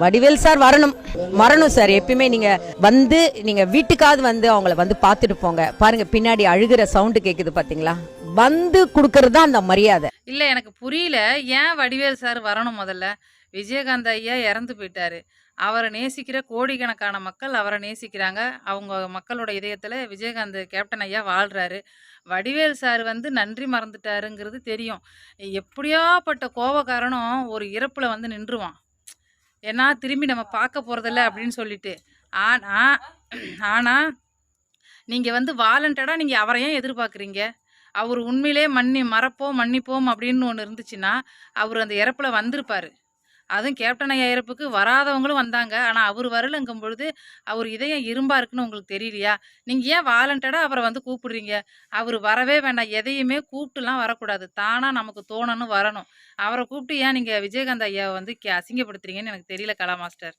Vadivel sir வரணும் வரணும் sir. எப்பயுமே நீங்க வந்து நீங்க வீட்டுக்காவது வந்து அவங்கள வந்து பார்த்துட்டு போங்க. பாருங்க பின்னாடி அழுகிற சவுண்டு கேக்குது பாத்தீங்களா? வந்து கொடுக்கறது தான் அந்த மரியாதை. இல்ல எனக்கு புரியல. ஏன் வடிவேல் சார் வரணும் முதல்ல? விஜயகாந்த் ஐயா இறந்து போயிட்டாரு. அவர நேசிக்கிற கோடிக்கணக்கான மக்கள் அவர நேசிக்கிறாங்க. அவங்க மக்களோட இதயத்துல விஜயகாந்த் கேப்டன் ஐயா வாழ்றாரு. வடிவேல் சார் வந்து நன்றி மறந்துட்டாருங்கிறது தெரியும். எப்படியாப்பட்ட கோவக்காரனும் ஒரு இறப்புல வந்து நின்றுவான். ஏன்னா, திரும்பி நம்ம பார்க்க போறதில்ல அப்படின்னு சொல்லிட்டு. ஆனா ஆனா, நீங்க வந்து வாலண்டடா நீங்க அவர ஏன் எதிர்பார்க்குறீங்க? அவரு உண்மையிலே மறப்போம், மன்னிப்போம் அப்படின்னு ஒண்ணு இருந்துச்சுன்னா, அவரு அந்த இறப்புல வந்திருப்பாரு. அதுவும் கேப்டன் ஐயா இறப்புக்கு வராதவங்களும் வந்தாங்க. ஆனா, அவரு வரலங்கும் பொழுது, அவரு இதயம் இரும்பா இருக்குன்னு உங்களுக்கு தெரியலையா? நீங்க ஏன் வாலண்டடா அவர வந்து கூப்பிடுறீங்க? அவரு வரவே வேண்டாம். எதையுமே கூப்ட்டுலாம் வரக்கூடாது. தானா நமக்கு தோணணும் வரணும். அவர கூப்ட்டு ஏன் நீங்க விஜயகாந்த் ஐயாவ வந்து அசிங்கப்படுத்துறீங்கன்னு எனக்கு தெரியல கலா மாஸ்டர்.